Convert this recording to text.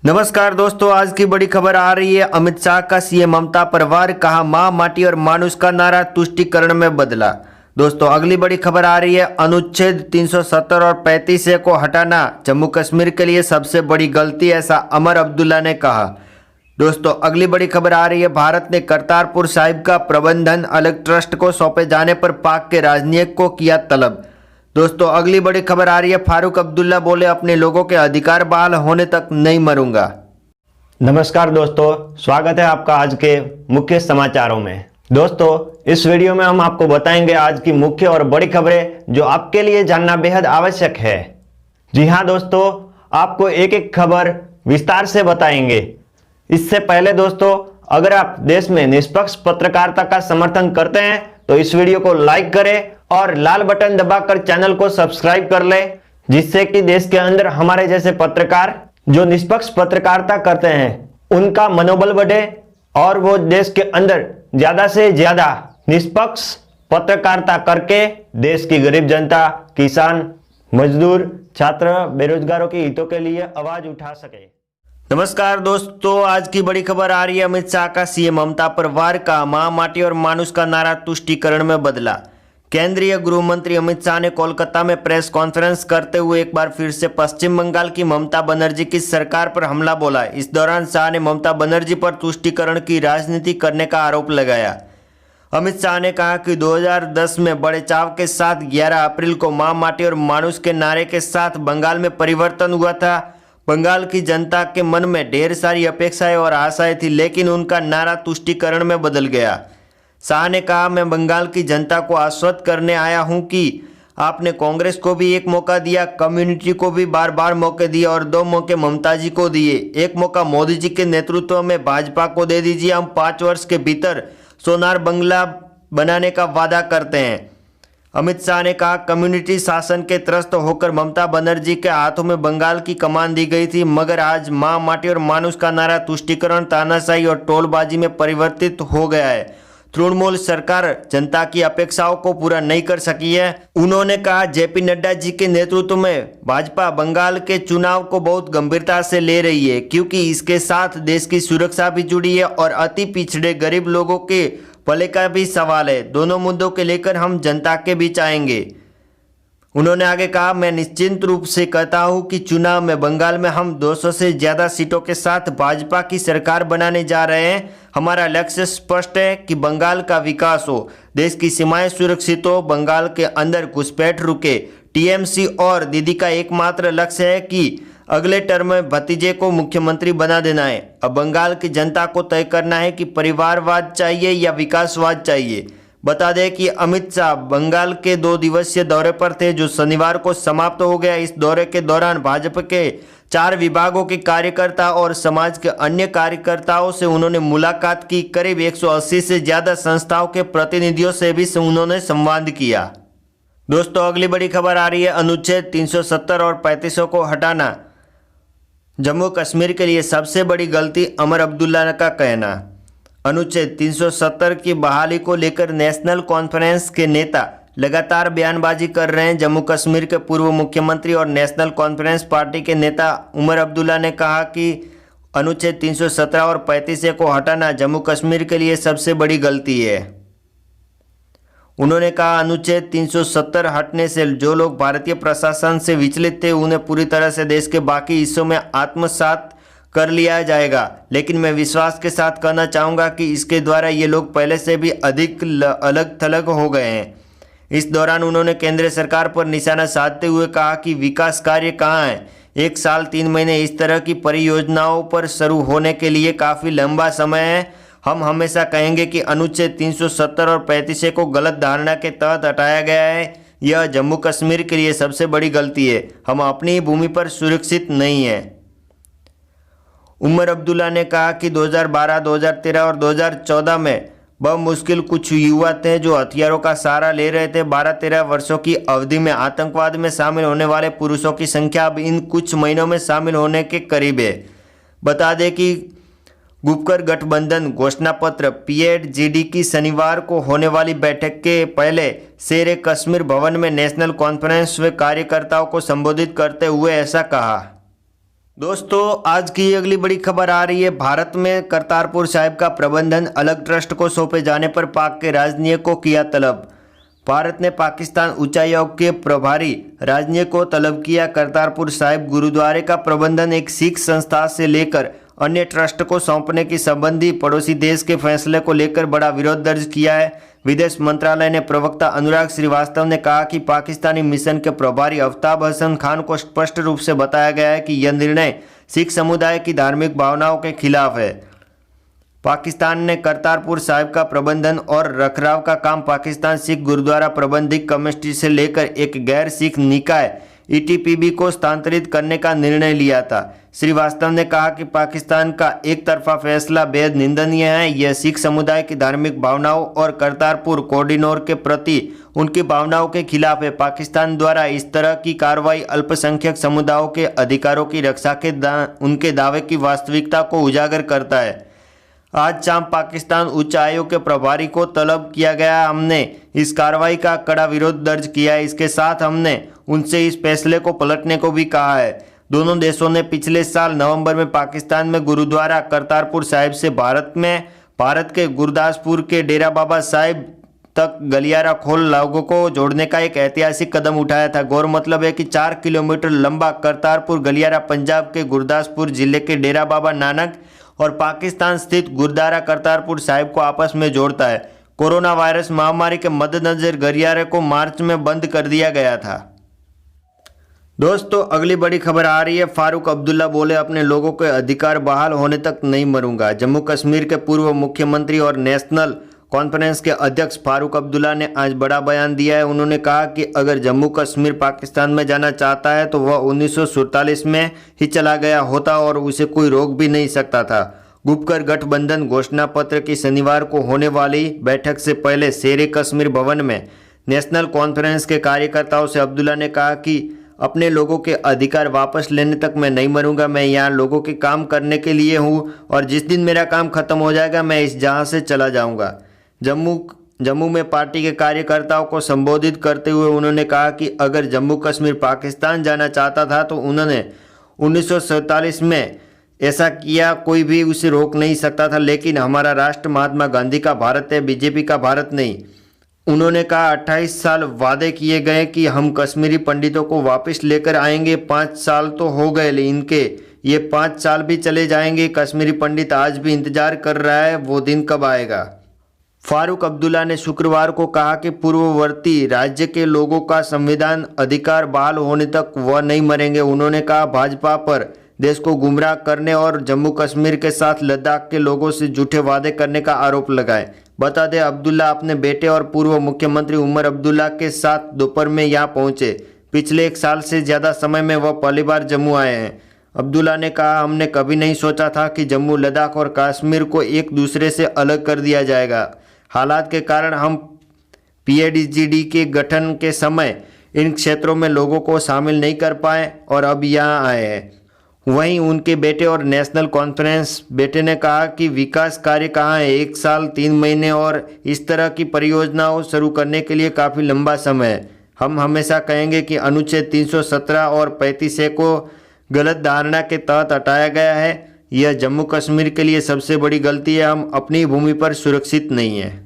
नमस्कार दोस्तों, आज की बड़ी खबर आ रही है। अमित शाह का सीएम ममता पर वार, कहा मां, माटी और मानुष का नारा तुष्टीकरण में बदला। दोस्तों अगली बड़ी खबर आ रही है। अनुच्छेद 370 और 35A को हटाना जम्मू कश्मीर के लिए सबसे बड़ी गलती, ऐसा अमर अब्दुल्ला ने कहा। दोस्तों अगली बड़ी खबर आ रही है। भारत ने करतारपुर साहिब का प्रबंधन अलग ट्रस्ट को सौंपे जाने पर पाक के राजनयिक को किया तलब। दोस्तों अगली बड़ी खबर आ रही है। फारूक अब्दुल्ला बोले, अपने लोगों के अधिकार बहाल होने तक नहीं मरूंगा। नमस्कार दोस्तों, स्वागत है आपका आज के मुख्य समाचारों में। दोस्तों इस वीडियो में हम आपको बताएंगे आज की मुख्य और बड़ी खबरें जो आपके लिए जानना बेहद आवश्यक है। जी हाँ दोस्तों, आपको एक एक खबर विस्तार से बताएंगे। इससे पहले दोस्तों, अगर आप देश में निष्पक्ष पत्रकारिता का समर्थन करते हैं तो इस वीडियो को लाइक करें और लाल बटन दबाकर चैनल को सब्सक्राइब कर लें, जिससे कि देश के अंदर हमारे जैसे पत्रकार जो निष्पक्ष पत्रकारिता करते हैं उनका मनोबल बढ़े और वो देश के अंदर ज्यादा से ज्यादा निष्पक्ष पत्रकारिता करके देश की गरीब जनता, किसान, मजदूर, छात्र, बेरोजगारों के हितों के लिए आवाज उठा सके। नमस्कार दोस्तों, आज की बड़ी खबर आ रही है। अमित शाह का सीएम ममता पर वार, का मां, माटी और मानुष का नारा तुष्टीकरण में बदला। केंद्रीय गृह मंत्री अमित शाह ने कोलकाता में प्रेस कॉन्फ्रेंस करते हुए एक बार फिर से पश्चिम बंगाल की ममता बनर्जी की सरकार पर हमला बोला। इस दौरान शाह ने ममता बनर्जी पर तुष्टीकरण की राजनीति करने का आरोप लगाया। अमित शाह ने कहा कि 2010 में बड़े चाव के साथ 11 अप्रैल को मां, माटी और मानुष के नारे के साथ बंगाल में परिवर्तन हुआ था। बंगाल की जनता के मन में ढेर सारी अपेक्षाएं और आशाएं थी, लेकिन उनका नारा तुष्टीकरण में बदल गया। शाह ने कहा, मैं बंगाल की जनता को आश्वस्त करने आया हूं कि आपने कांग्रेस को भी एक मौका दिया, कम्युनिटी को भी बार बार मौके दिए और 2 मौके ममता जी को दिए। एक मौका मोदी जी के नेतृत्व में भाजपा को दे दीजिए। हम 5 वर्ष के भीतर सोनार बंगला बनाने का वादा करते हैं। अमित शाह ने कहा, कम्युनिटी शासन के त्रस्त होकर ममता बनर्जी के हाथों में बंगाल की कमान दी गई थी, मगर आज मां, माटी और मानुष का नारा तुष्टीकरण, तानाशाही और टोलबाजी में परिवर्तित हो गया है। तृणमूल सरकार जनता की अपेक्षाओं को पूरा नहीं कर सकी है। उन्होंने कहा, जेपी नड्डा जी के नेतृत्व में भाजपा बंगाल के चुनाव को बहुत गंभीरता से ले रही है, क्योंकि इसके साथ देश की सुरक्षा भी जुड़ी है और अति पिछड़े गरीब लोगों के भले का भी सवाल है। दोनों मुद्दों के लेकर हम जनता के बीच आएंगे। उन्होंने आगे कहा, मैं निश्चित रूप से कहता हूं कि चुनाव में बंगाल में हम 200 से ज्यादा सीटों के साथ भाजपा की सरकार बनाने जा रहे हैं। हमारा लक्ष्य स्पष्ट है कि बंगाल का विकास हो, देश की सीमाएं सुरक्षित हो, बंगाल के अंदर घुसपैठ रुके। टीएमसी और दीदी का एकमात्र लक्ष्य है कि अगले टर्म में भतीजे को मुख्यमंत्री बना देना है। अब बंगाल की जनता को तय करना है कि परिवारवाद चाहिए या विकासवाद चाहिए। बता दें कि अमित शाह बंगाल के 2 दिवसीय दौरे पर थे, जो शनिवार को समाप्त हो गया। इस दौरे के दौरान भाजपा के 4 विभागों के कार्यकर्ता और समाज के अन्य कार्यकर्ताओं से उन्होंने मुलाकात की। करीब 180 से ज्यादा संस्थाओं के प्रतिनिधियों से भी उन्होंने संवाद किया। दोस्तों अगली बड़ी खबर आ रही है। अनुच्छेद 370 और 35 को हटाना जम्मू कश्मीर के लिए सबसे बड़ी गलती, अमर अब्दुल्ला का कहना। अनुच्छेद 370 की बहाली को लेकर नेशनल कॉन्फ्रेंस के नेता लगातार बयानबाजी कर रहे हैं। जम्मू कश्मीर के पूर्व मुख्यमंत्री और नेशनल कॉन्फ्रेंस पार्टी के नेता उमर अब्दुल्ला ने कहा कि अनुच्छेद 317 और 35A को हटाना जम्मू कश्मीर के लिए सबसे बड़ी गलती है। उन्होंने कहा, अनुच्छेद 370 हटने से जो लोग भारतीय प्रशासन से विचलित थे उन्हें पूरी तरह से देश के बाकी हिस्सों में आत्मसात कर लिया जाएगा, लेकिन मैं विश्वास के साथ कहना चाहूँगा कि इसके द्वारा ये लोग पहले से भी अधिक अलग थलग हो गए हैं। इस दौरान उन्होंने केंद्र सरकार पर निशाना साधते हुए कहा कि विकास कार्य कहाँ है। 1 साल 3 महीने इस तरह की परियोजनाओं पर शुरू होने के लिए काफ़ी लंबा समय है। हम हमेशा कहेंगे कि अनुच्छेद 370 और 35A को गलत धारणा के तहत हटाया गया है। यह जम्मू कश्मीर के लिए सबसे बड़ी गलती है। हम अपनी भूमि पर सुरक्षित नहीं हैं। उमर अब्दुल्ला ने कहा कि 2012, 2013 और 2014 में बमुश्किल कुछ युवा थे जो हथियारों का सहारा ले रहे थे। 12-13 वर्षों की अवधि में आतंकवाद में शामिल होने वाले पुरुषों की संख्या अब इन कुछ महीनों में शामिल होने के करीब है। बता दें कि गुपकर गठबंधन घोषणा पत्र PAID-GD की शनिवार को होने वाली बैठक के पहले शेर कश्मीर भवन में नेशनल कॉन्फ्रेंस में कार्यकर्ताओं को संबोधित करते हुए ऐसा कहा। दोस्तों आज की अगली बड़ी खबर आ रही है। भारत में करतारपुर साहिब का प्रबंधन अलग ट्रस्ट को सौंपे जाने पर पाक के राजनयिक को किया तलब। भारत ने पाकिस्तान उच्चायोग के प्रभारी राजनयिक को तलब किया। करतारपुर साहिब गुरुद्वारे का प्रबंधन एक सिख संस्था से लेकर अन्य ट्रस्ट को सौंपने की संबंधी पड़ोसी देश के फैसले को लेकर बड़ा विरोध दर्ज किया है। विदेश मंत्रालय ने प्रवक्ता अनुराग श्रीवास्तव ने कहा कि पाकिस्तानी मिशन के प्रभारी अफ्ताब हसन खान को स्पष्ट रूप से बताया गया है कि यह निर्णय सिख समुदाय की धार्मिक भावनाओं के खिलाफ है। पाकिस्तान ने करतारपुर साहिब का प्रबंधन और रखरखाव का काम पाकिस्तान सिख गुरुद्वारा प्रबंधक कमेटी से लेकर एक गैर सिख निकाय ईटीपीबी को स्थानांतरित करने का निर्णय लिया था। श्रीवास्तव ने कहा कि पाकिस्तान का एक तरफा फैसला बेहद निंदनीय है। यह सिख समुदाय की धार्मिक भावनाओं और करतारपुर कॉरिडोर के प्रति उनकी भावनाओं के खिलाफ है। पाकिस्तान द्वारा इस तरह की कार्रवाई अल्पसंख्यक समुदायों के अधिकारों की रक्षा के उनके दावे की वास्तविकता को उजागर करता है। आज शाम पाकिस्तान उच्च आयोग के प्रभारी को तलब किया गया। हमने इस कार्रवाई का कड़ा विरोध दर्ज किया है। इसके साथ हमने उनसे इस फैसले को पलटने को भी कहा है। दोनों देशों ने पिछले साल नवंबर में पाकिस्तान में गुरुद्वारा करतारपुर साहिब से भारत के गुरदासपुर के डेरा बाबा साहिब तक गलियारा खोल लोगों को जोड़ने का एक ऐतिहासिक कदम उठाया था। गौर मतलब है कि 4 किलोमीटर लंबा करतारपुर गलियारा पंजाब के गुरदासपुर जिले के डेरा बाबा नानक और पाकिस्तान स्थित गुरुद्वारा करतारपुर साहिब को आपस में जोड़ता है। कोरोना वायरस महामारी के मद्देनजर गलियारे को मार्च में बंद कर दिया गया था। दोस्तों अगली बड़ी खबर आ रही है। फारूक अब्दुल्ला बोले अपने लोगों के अधिकार बहाल होने तक नहीं मरूंगा। जम्मू कश्मीर के पूर्व मुख्यमंत्री और नेशनल कॉन्फ्रेंस के अध्यक्ष फारूक अब्दुल्ला ने आज बड़ा बयान दिया है। उन्होंने कहा कि अगर जम्मू कश्मीर पाकिस्तान में जाना चाहता है तो वह 1947 में ही चला गया होता और उसे कोई रोक भी नहीं सकता था। गुपकर गठबंधन घोषणा पत्र की शनिवार को होने वाली बैठक से पहले शेरे कश्मीर भवन में नेशनल कॉन्फ्रेंस के कार्यकर्ताओं से अब्दुल्ला ने कहा कि अपने लोगों के अधिकार वापस लेने तक मैं नहीं मरूंगा। मैं यहाँ लोगों के काम करने के लिए हूँ और जिस दिन मेरा काम खत्म हो जाएगा मैं इस जहाँ से चला जाऊँगा। जम्मू में पार्टी के कार्यकर्ताओं को संबोधित करते हुए उन्होंने कहा कि अगर जम्मू कश्मीर पाकिस्तान जाना चाहता था तो उन्होंने 1947 में ऐसा किया, कोई भी उसे रोक नहीं सकता था। लेकिन हमारा राष्ट्र महात्मा गांधी का भारत है, बीजेपी का भारत नहीं। उन्होंने कहा 28 साल वादे किए गए कि हम कश्मीरी पंडितों को वापस लेकर आएंगे। 5 साल तो हो गए इनके, ये 5 साल भी चले जाएंगे। कश्मीरी पंडित आज भी इंतजार कर रहा है, वो दिन कब आएगा। फारूक अब्दुल्ला ने शुक्रवार को कहा कि पूर्ववर्ती राज्य के लोगों का संविधान अधिकार बहाल होने तक वह नहीं मरेंगे। उन्होंने कहा भाजपा पर देश को गुमराह करने और जम्मू कश्मीर के साथ लद्दाख के लोगों से झूठे वादे करने का आरोप लगाए। बता दें अब्दुल्ला अपने बेटे और पूर्व मुख्यमंत्री उमर अब्दुल्ला के साथ दोपहर में यहाँ पहुंचे। पिछले 1 साल से ज़्यादा समय में वह पहली बार जम्मू आए हैं। अब्दुल्ला ने कहा हमने कभी नहीं सोचा था कि जम्मू, लद्दाख और कश्मीर को एक दूसरे से अलग कर दिया जाएगा। हालात के कारण हम पीएडीजीडी के गठन के समय इन क्षेत्रों में लोगों को शामिल नहीं कर पाए और अब यहाँ आए हैं। वहीं उनके बेटे और नेशनल कॉन्फ्रेंस बेटे ने कहा कि विकास कार्य कहाँ है, 1 साल 3 महीने और इस तरह की परियोजनाओं शुरू करने के लिए काफ़ी लंबा समय है। हम हमेशा कहेंगे कि अनुच्छेद 317 और 35A को गलत धारणा के तहत हटाया गया है। यह जम्मू कश्मीर के लिए सबसे बड़ी गलती है। हम अपनी भूमि पर सुरक्षित नहीं हैं।